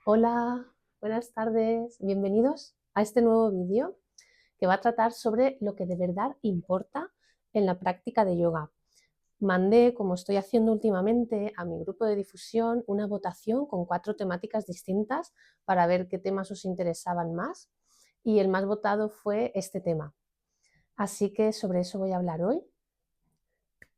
Hola, buenas tardes, bienvenidos a este nuevo vídeo que va a tratar sobre lo que de verdad importa en la práctica de yoga. Mandé, como estoy haciendo últimamente, a mi grupo de difusión una votación con 4 temáticas distintas para ver qué temas os interesaban más y el más votado fue este tema. Así que sobre eso voy a hablar hoy.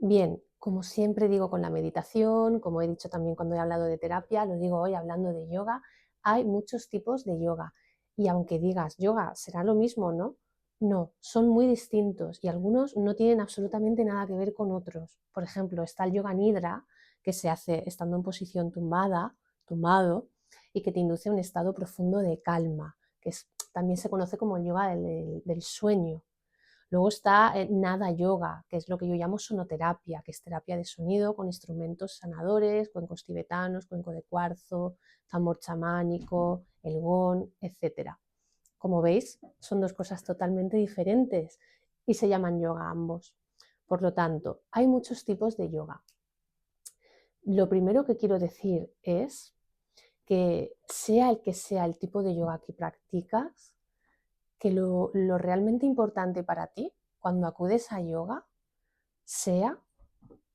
Bien, como siempre digo con la meditación, como he dicho también cuando he hablado de terapia, lo digo hoy hablando de yoga, hay muchos tipos de yoga. Y aunque digas yoga, será lo mismo, ¿no? No, son muy distintos y algunos no tienen absolutamente nada que ver con otros. Por ejemplo, está el yoga nidra, que se hace estando en posición tumbada, tumbado, y que te induce a un estado profundo de calma, también se conoce como el yoga del sueño. Luego está Nada Yoga, que es lo que yo llamo sonoterapia, que es terapia de sonido con instrumentos sanadores, cuencos tibetanos, cuenco de cuarzo, tambor chamánico, el gong, etc. Como veis, son dos cosas totalmente diferentes y se llaman yoga ambos. Por lo tanto, hay muchos tipos de yoga. Lo primero que quiero decir es que sea el tipo de yoga que practicas, que lo realmente importante para ti cuando acudes a yoga sea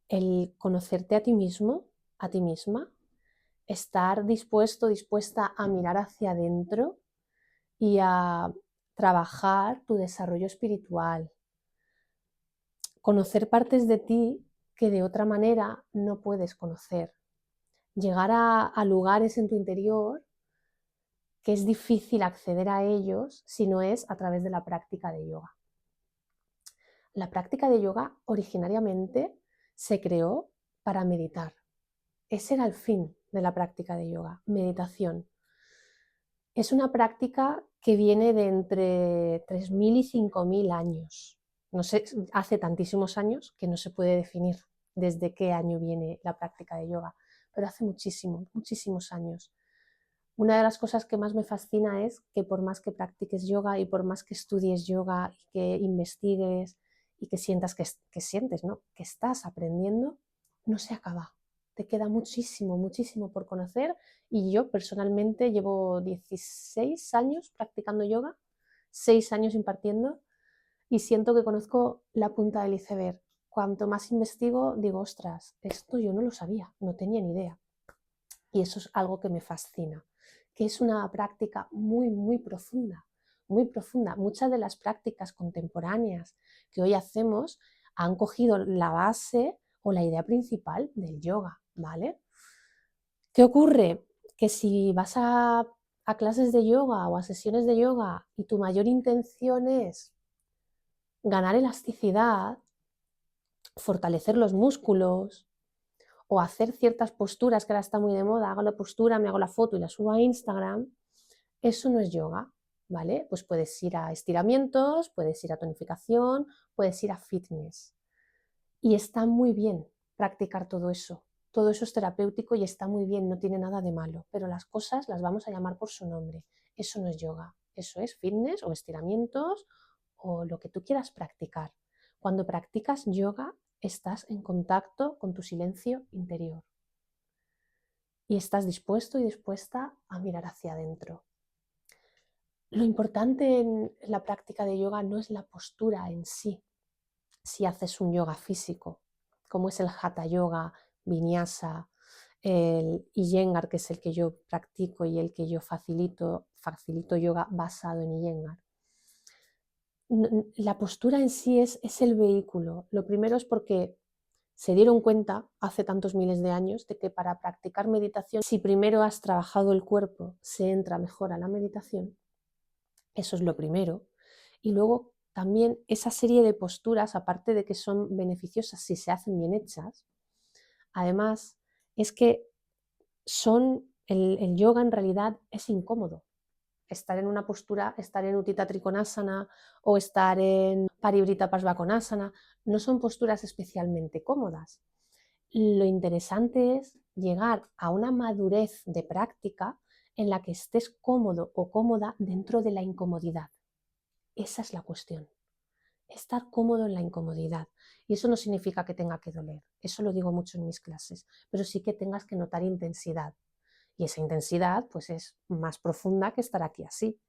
el conocerte a ti mismo, a ti misma, estar dispuesto, dispuesta a mirar hacia adentro y a trabajar tu desarrollo espiritual, conocer partes de ti que de otra manera no puedes conocer, llegar a lugares en tu interior que es difícil acceder a ellos si no es a través de la práctica de yoga. La práctica de yoga originariamente se creó para meditar. Ese era el fin de la práctica de yoga, meditación. Es una práctica que viene de entre 3.000 y 5.000 años. No sé, hace tantísimos años que no se puede definir desde qué año viene la práctica de yoga, pero hace muchísimos, muchísimos años. Una de las cosas que más me fascina es que por más que practiques yoga y por más que estudies yoga y que investigues y que sientas que sientes, ¿no? Que estás aprendiendo, no se acaba. Te queda muchísimo, muchísimo por conocer y yo personalmente llevo 16 años practicando yoga, 6 años impartiendo y siento que conozco la punta del iceberg. Cuanto más investigo, digo, ostras, esto yo no lo sabía, no tenía ni idea. Y eso es algo que me fascina, que es una práctica muy, muy profunda, muy profunda. Muchas de las prácticas contemporáneas que hoy hacemos han cogido la base o la idea principal del yoga, ¿vale? ¿Qué ocurre? Que si vas a clases de yoga o a sesiones de yoga y tu mayor intención es ganar elasticidad, fortalecer los músculos, o hacer ciertas posturas que ahora está muy de moda, hago la postura, me hago la foto y la subo a Instagram, eso no es yoga, ¿vale? Pues puedes ir a estiramientos, puedes ir a tonificación, puedes ir a fitness. Y está muy bien practicar todo eso. Todo eso es terapéutico y está muy bien, no tiene nada de malo, pero las cosas las vamos a llamar por su nombre. Eso no es yoga, eso es fitness o estiramientos o lo que tú quieras practicar. Cuando practicas yoga, estás en contacto con tu silencio interior y estás dispuesto y dispuesta a mirar hacia adentro. Lo importante en la práctica de yoga no es la postura en sí, si haces un yoga físico, como es el Hatha Yoga, Vinyasa, el Iyengar, que es el que yo practico y el que yo facilito yoga basado en Iyengar. La postura en sí es el vehículo. Lo primero es porque se dieron cuenta hace tantos miles de años de que para practicar meditación, si primero has trabajado el cuerpo, se entra mejor a la meditación. Eso es lo primero. Y luego también esa serie de posturas, aparte de que son beneficiosas si se hacen bien hechas, además es que el yoga en realidad es incómodo. Estar en una postura, estar en Utthita Trikonasana o estar en Parivrtta Parsvakonasana, no son posturas especialmente cómodas. Lo interesante es llegar a una madurez de práctica en la que estés cómodo o cómoda dentro de la incomodidad. Esa es la cuestión. Estar cómodo en la incomodidad. Y eso no significa que tenga que doler. Eso lo digo mucho en mis clases. Pero sí que tengas que notar intensidad. y esa intensidad pues es más profunda que estar aquí así.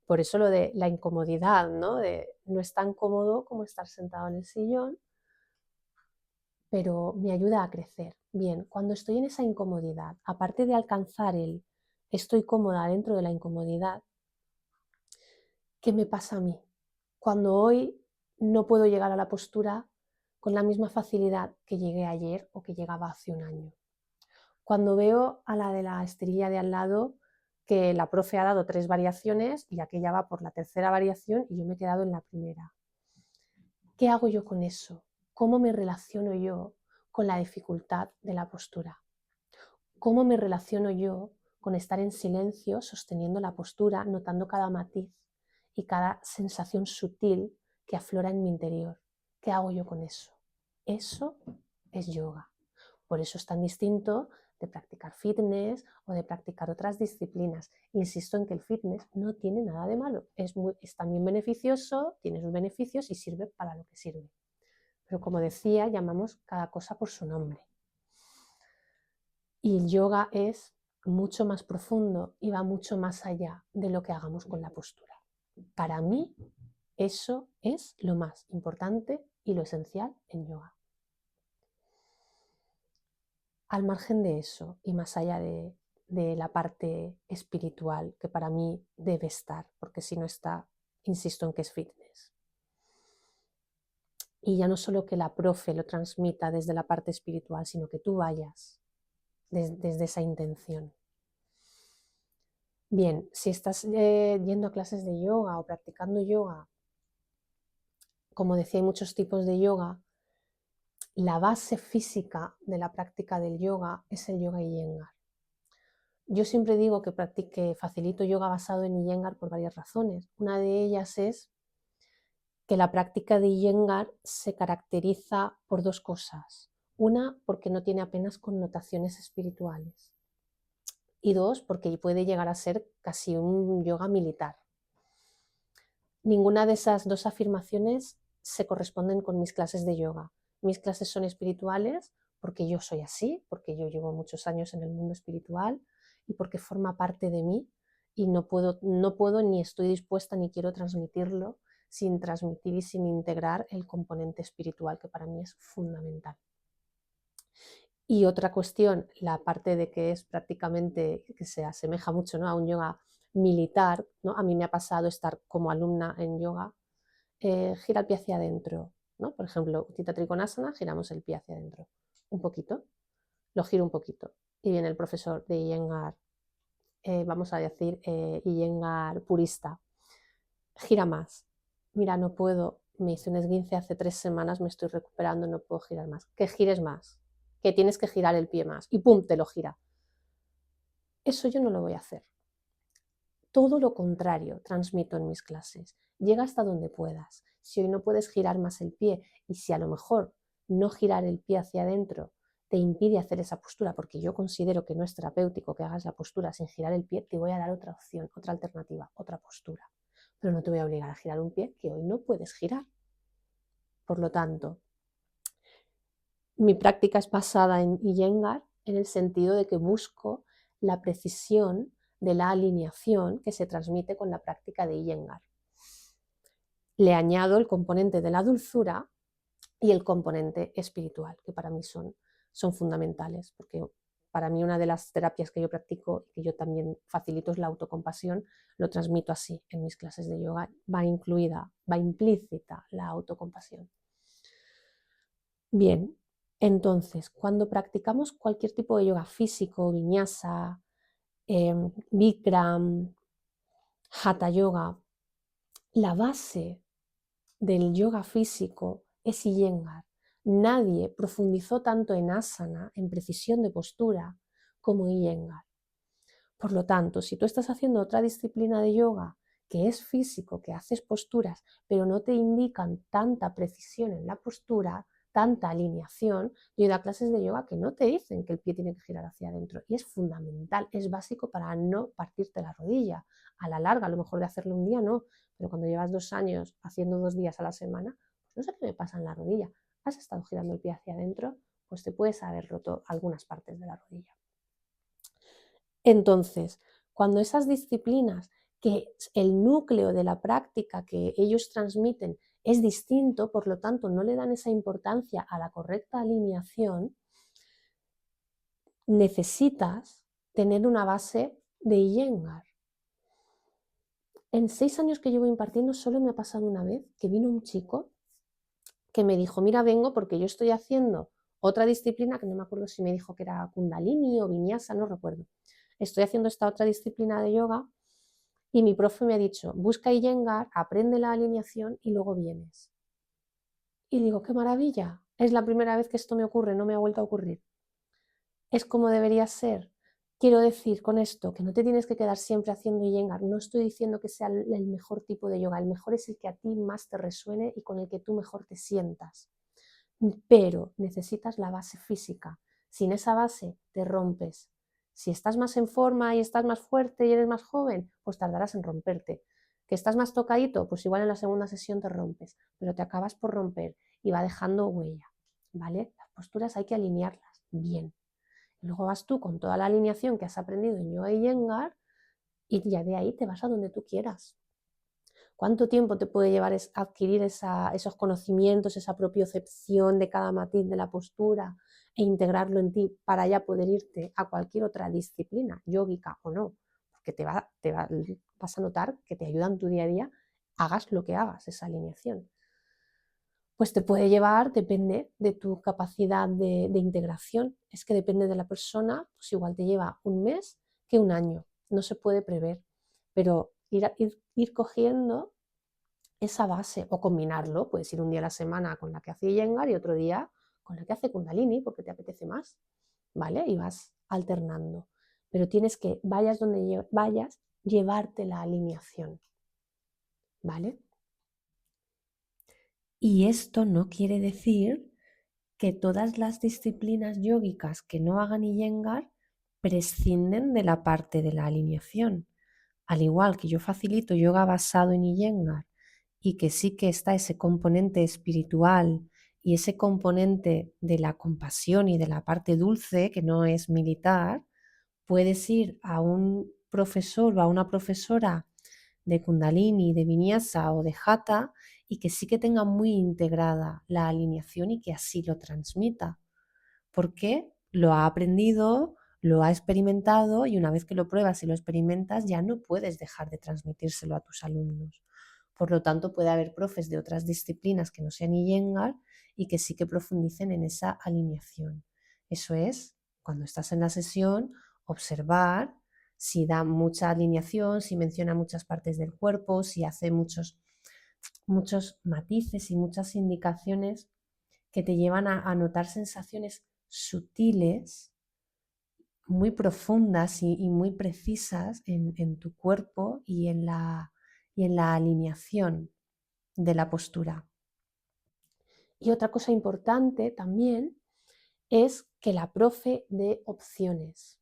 Por eso lo de la incomodidad, ¿no? No es tan cómodo como estar sentado en el sillón, pero me ayuda a crecer. Bien, cuando estoy en esa incomodidad, aparte de alcanzar el estoy cómoda dentro de la incomodidad, ¿qué me pasa a mí? Cuando hoy no puedo llegar a la postura con la misma facilidad que llegué ayer o que llegaba hace un año. Cuando veo a la de la esterilla de al lado que la profe ha dado 3 variaciones y aquella va por la tercera variación y yo me he quedado en la primera. ¿Qué hago yo con eso? ¿Cómo me relaciono yo con la dificultad de la postura? ¿Cómo me relaciono yo con estar en silencio, sosteniendo la postura, notando cada matiz y cada sensación sutil que aflora en mi interior? ¿Qué hago yo con eso? Eso es yoga. Por eso es tan distinto de practicar fitness o de practicar otras disciplinas. Insisto en que el fitness no tiene nada de malo, es también beneficioso, tiene sus beneficios y sirve para lo que sirve. Pero como decía, llamamos cada cosa por su nombre. Y el yoga es mucho más profundo y va mucho más allá de lo que hagamos con la postura. Para mí, eso es lo más importante y lo esencial en yoga. Al margen de eso y más allá de la parte espiritual que para mí debe estar, porque si no está, insisto en que es fitness. Y ya no solo que la profe lo transmita desde la parte espiritual, sino que tú vayas desde esa intención. Bien, si estás yendo a clases de yoga o practicando yoga, como decía, hay muchos tipos de yoga. La base física de la práctica del yoga es el yoga Iyengar. Yo siempre digo que facilito yoga basado en Iyengar por varias razones. Una de ellas es que la práctica de Iyengar se caracteriza por 2 cosas. Una, porque no tiene apenas connotaciones espirituales. Y 2, porque puede llegar a ser casi un yoga militar. Ninguna de esas 2 afirmaciones se corresponden con mis clases de yoga. Mis clases son espirituales porque yo soy así, porque yo llevo muchos años en el mundo espiritual y porque forma parte de mí y no puedo ni estoy dispuesta ni quiero transmitirlo sin transmitir y sin integrar el componente espiritual que para mí es fundamental. Y otra cuestión, la parte de que es prácticamente, que se asemeja mucho, ¿no?, a un yoga militar, ¿no? A mí me ha pasado estar como alumna en yoga, gira el pie hacia adentro, ¿no? Por ejemplo, Utthita Trikonasana, giramos el pie hacia adentro, un poquito, lo giro un poquito, y viene el profesor de Iyengar, vamos a decir Iyengar purista, gira más, mira, no puedo, me hice un esguince hace 3 semanas, me estoy recuperando, no puedo girar más, que gires más, que tienes que girar el pie más, y pum, te lo gira. Eso yo no lo voy a hacer. Todo lo contrario transmito en mis clases. Llega hasta donde puedas. Si hoy no puedes girar más el pie y si a lo mejor no girar el pie hacia adentro te impide hacer esa postura, porque yo considero que no es terapéutico que hagas la postura sin girar el pie, te voy a dar otra opción, otra alternativa, otra postura. Pero no te voy a obligar a girar un pie que hoy no puedes girar. Por lo tanto, mi práctica es basada en Iyengar en el sentido de que busco la precisión de la alineación que se transmite con la práctica de Iyengar. Le añado el componente de la dulzura y el componente espiritual, que para mí son fundamentales, porque para mí una de las terapias que yo practico y que yo también facilito es la autocompasión, lo transmito así en mis clases de yoga, va implícita la autocompasión. Bien, entonces, cuando practicamos cualquier tipo de yoga físico, vinyasa, Bikram, Hatha yoga, la base del yoga físico es Iyengar. Nadie profundizó tanto en asana, en precisión de postura, como Iyengar. Por lo tanto, si tú estás haciendo otra disciplina de yoga que es físico, que haces posturas, pero no te indican tanta precisión en la postura, tanta alineación, yo he ido a clases de yoga que no te dicen que el pie tiene que girar hacia adentro y es fundamental, es básico para no partirte la rodilla. A la larga, a lo mejor de hacerlo un día no, pero cuando llevas 2 años haciendo 2 días a la semana, pues no sé qué me pasa en la rodilla. Has estado girando el pie hacia adentro, pues te puedes haber roto algunas partes de la rodilla. Entonces, cuando esas disciplinas, que el núcleo de la práctica que ellos transmiten es distinto, por lo tanto no le dan esa importancia a la correcta alineación, necesitas tener una base de Iyengar. En 6 años que llevo impartiendo solo me ha pasado una vez que vino un chico que me dijo, mira, vengo porque yo estoy haciendo otra disciplina, que no me acuerdo si me dijo que era Kundalini o Vinyasa, no recuerdo. Estoy haciendo esta otra disciplina de yoga y mi profe me ha dicho, busca Iyengar, aprende la alineación y luego vienes. Y digo, qué maravilla, es la primera vez que esto me ocurre, no me ha vuelto a ocurrir. Es como debería ser. Quiero decir con esto que no te tienes que quedar siempre haciendo Iyengar. No estoy diciendo que sea el mejor tipo de yoga. El mejor es el que a ti más te resuene y con el que tú mejor te sientas. Pero necesitas la base física. Sin esa base te rompes. Si estás más en forma y estás más fuerte y eres más joven, pues tardarás en romperte. Que estás más tocadito, pues igual en la segunda sesión te rompes, pero te acabas por romper y va dejando huella, ¿vale? Las posturas hay que alinearlas bien. Luego vas tú con toda la alineación que has aprendido en Yoga y Iyengar y ya de ahí te vas a donde tú quieras. ¿Cuánto tiempo te puede llevar adquirir esos conocimientos, esa propiocepción de cada matiz de la postura e integrarlo en ti para ya poder irte a cualquier otra disciplina, yógica o no? Porque vas a notar que te ayuda en tu día a día, hagas lo que hagas, esa alineación. Pues te puede llevar, depende de tu capacidad de integración. Es que depende de la persona, pues igual te lleva un mes que un año. No se puede prever, pero ir cogiendo esa base o combinarlo. Puedes ir un día a la semana con la que hace Iyengar y otro día con la que hace Kundalini porque te apetece más, ¿vale? Y vas alternando. Pero tienes que, vayas donde vayas, llevarte la alineación, ¿vale? Y esto no quiere decir que todas las disciplinas yógicas que no hagan Iyengar prescinden de la parte de la alineación. Al igual que yo facilito yoga basado en Iyengar y que sí que está ese componente espiritual y ese componente de la compasión y de la parte dulce, que no es militar, puedes ir a un profesor o a una profesora de Kundalini, de Vinyasa o de Hatha y que sí que tenga muy integrada la alineación y que así lo transmita, porque lo ha aprendido, lo ha experimentado y una vez que lo pruebas y lo experimentas ya no puedes dejar de transmitírselo a tus alumnos. Por lo tanto, puede haber profes de otras disciplinas que no sean Iyengar y que sí que profundicen en esa alineación. Eso es, cuando estás en la sesión, observar si da mucha alineación, si menciona muchas partes del cuerpo, si hace muchos matices y muchas indicaciones que te llevan a notar sensaciones sutiles, muy profundas y muy precisas en tu cuerpo y en la alineación de la postura. Y otra cosa importante también es que la profe dé opciones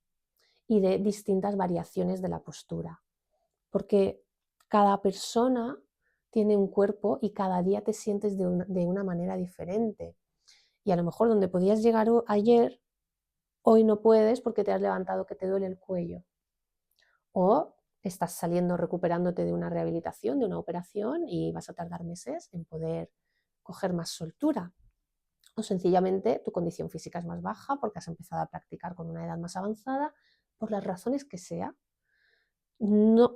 y de distintas variaciones de la postura, porque cada persona tiene un cuerpo y cada día te sientes de una manera diferente. Y a lo mejor donde podías llegar ayer, hoy no puedes porque te has levantado que te duele el cuello. O estás saliendo recuperándote de una rehabilitación, de una operación y vas a tardar meses en poder coger más soltura. O sencillamente tu condición física es más baja porque has empezado a practicar con una edad más avanzada, por las razones que sea. No, o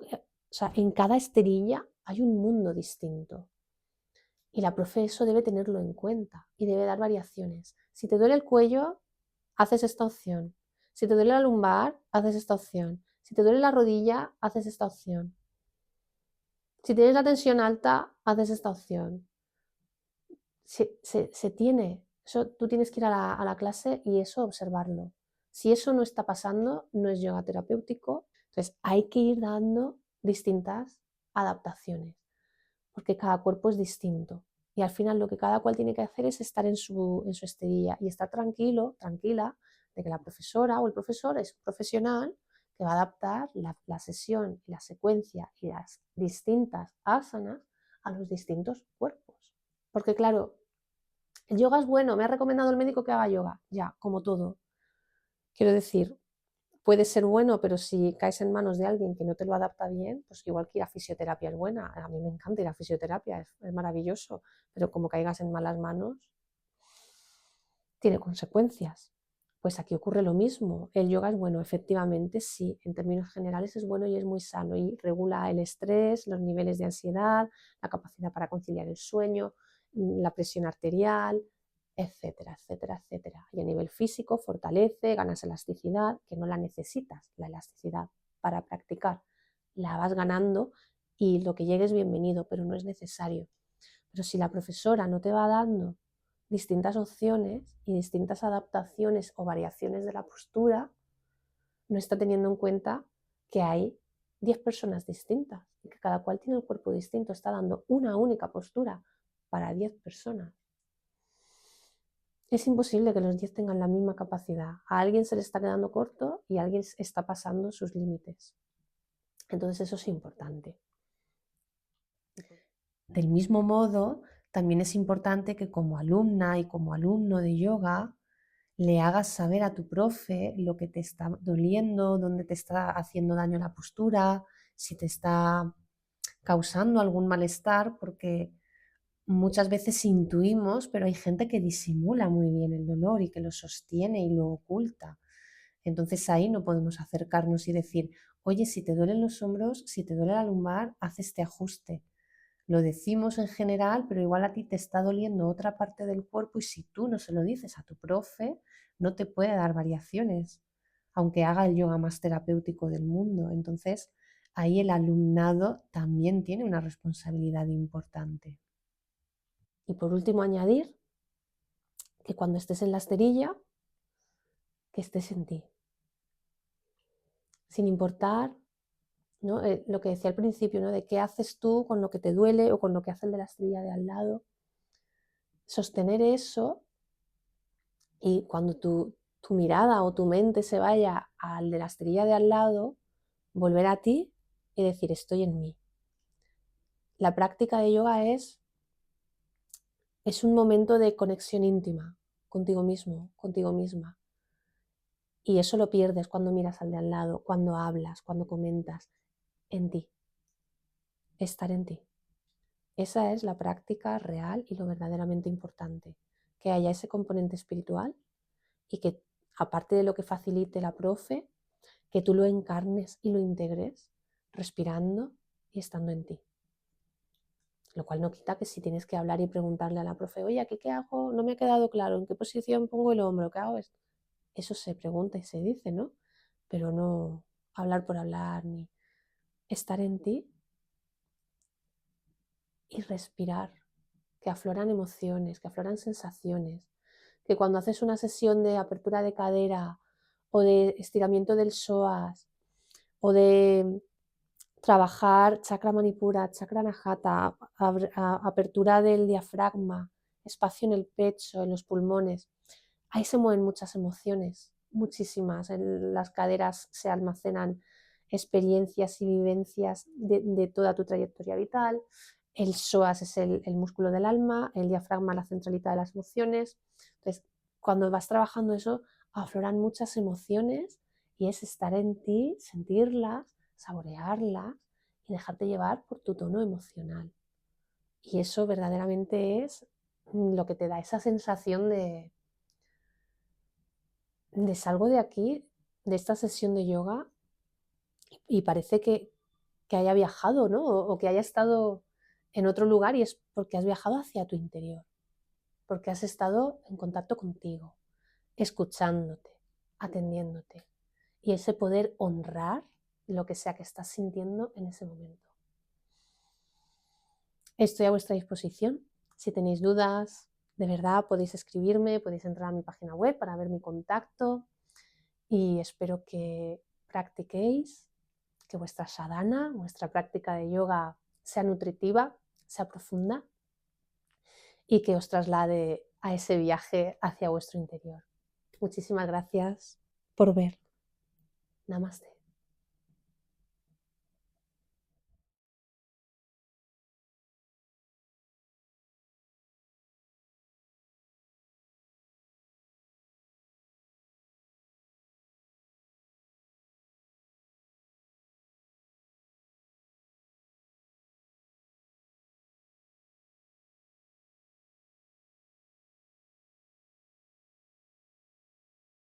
sea, en cada esterilla hay un mundo distinto. Y la profe eso debe tenerlo en cuenta y debe dar variaciones. Si te duele el cuello, haces esta opción. Si te duele la lumbar, haces esta opción. Si te duele la rodilla, haces esta opción. Si tienes la tensión alta, haces esta opción. Se tiene, eso, tú tienes que ir a la clase y eso observarlo. Si eso no está pasando, no es yoga terapéutico. Entonces hay que ir dando distintas adaptaciones, porque cada cuerpo es distinto. Y al final lo que cada cual tiene que hacer es estar en su esterilla y estar tranquilo, tranquila, de que la profesora o el profesor es un profesional que va a adaptar la sesión y la secuencia y las distintas asanas a los distintos cuerpos. Porque claro, el yoga es bueno, me ha recomendado el médico que haga yoga, ya, como todo. Quiero decir, puede ser bueno, pero si caes en manos de alguien que no te lo adapta bien, pues igual que ir a fisioterapia es buena. A mí me encanta ir a fisioterapia, es maravilloso, pero como caigas en malas manos, tiene consecuencias. Pues aquí ocurre lo mismo. El yoga es bueno, efectivamente, sí, en términos generales es bueno y es muy sano y regula el estrés, los niveles de ansiedad, la capacidad para conciliar el sueño, la presión arterial, etcétera, etcétera, etcétera. Y a nivel físico fortalece, ganas elasticidad, que no la necesitas, la elasticidad para practicar. La vas ganando y lo que llegue es bienvenido, pero no es necesario. Pero si la profesora no te va dando distintas opciones y distintas adaptaciones o variaciones de la postura, no está teniendo en cuenta que hay 10 personas distintas y que cada cual tiene el cuerpo distinto, está dando una única postura para 10 personas. Es imposible que los 10 tengan la misma capacidad. A alguien se le está quedando corto y a alguien está pasando sus límites. Entonces eso es importante. Del mismo modo, también es importante que como alumna y como alumno de yoga le hagas saber a tu profe lo que te está doliendo, dónde te está haciendo daño la postura, si te está causando algún malestar, porque muchas veces intuimos, pero hay gente que disimula muy bien el dolor y que lo sostiene y lo oculta. Entonces ahí no podemos acercarnos y decir, oye, si te duelen los hombros, si te duele la lumbar, haz este ajuste. Lo decimos en general, pero igual a ti te está doliendo otra parte del cuerpo y si tú no se lo dices a tu profe, no te puede dar variaciones, aunque haga el yoga más terapéutico del mundo. Entonces, ahí el alumnado también tiene una responsabilidad importante. Y por último, añadir que cuando estés en la esterilla, que estés en ti, sin importar, ¿no? Lo que decía al principio, ¿no? De qué haces tú con lo que te duele o con lo que hace el de la esterilla de al lado. Sostener eso y cuando tu mirada o tu mente se vaya al de la esterilla de al lado, volver a ti y decir, estoy en mí. La práctica de yoga es un momento de conexión íntima contigo mismo, contigo misma. Y eso lo pierdes cuando miras al de al lado, cuando hablas, cuando comentas. En ti. Estar en ti. Esa es la práctica real y lo verdaderamente importante. Que haya ese componente espiritual y que, aparte de lo que facilite la profe, que tú lo encarnes y lo integres respirando y estando en ti. Lo cual no quita que si tienes que hablar y preguntarle a la profe, oye, ¿aquí qué hago? No me ha quedado claro, ¿en qué posición pongo el hombro? ¿Qué hago? Eso se pregunta y se dice, ¿no? Pero no hablar por hablar, ni estar en ti y respirar, que afloran emociones, que afloran sensaciones, que cuando haces una sesión de apertura de cadera o de estiramiento del psoas o de trabajar chakra manipura, chakra anahata, apertura del diafragma, espacio en el pecho, en los pulmones. Ahí se mueven muchas emociones, muchísimas. En las caderas se almacenan experiencias y vivencias de toda tu trayectoria vital. El psoas es el músculo del alma, el diafragma la centralita de las emociones. Entonces, cuando vas trabajando eso, afloran muchas emociones y es estar en ti, sentirlas, saborearlas y dejarte llevar por tu tono emocional. Y eso verdaderamente es lo que te da esa sensación de salgo de aquí, de esta sesión de yoga, y parece que haya viajado, ¿no? O que haya estado en otro lugar y es porque has viajado hacia tu interior, porque has estado en contacto contigo, escuchándote, atendiéndote y ese poder honrar lo que sea que estás sintiendo en ese momento. Estoy a vuestra disposición. Si tenéis dudas, de verdad podéis escribirme, podéis entrar a mi página web para ver mi contacto y espero que practiquéis, que vuestra sadhana, vuestra práctica de yoga sea nutritiva, sea profunda y que os traslade a ese viaje hacia vuestro interior. Muchísimas gracias por ver. Namaste.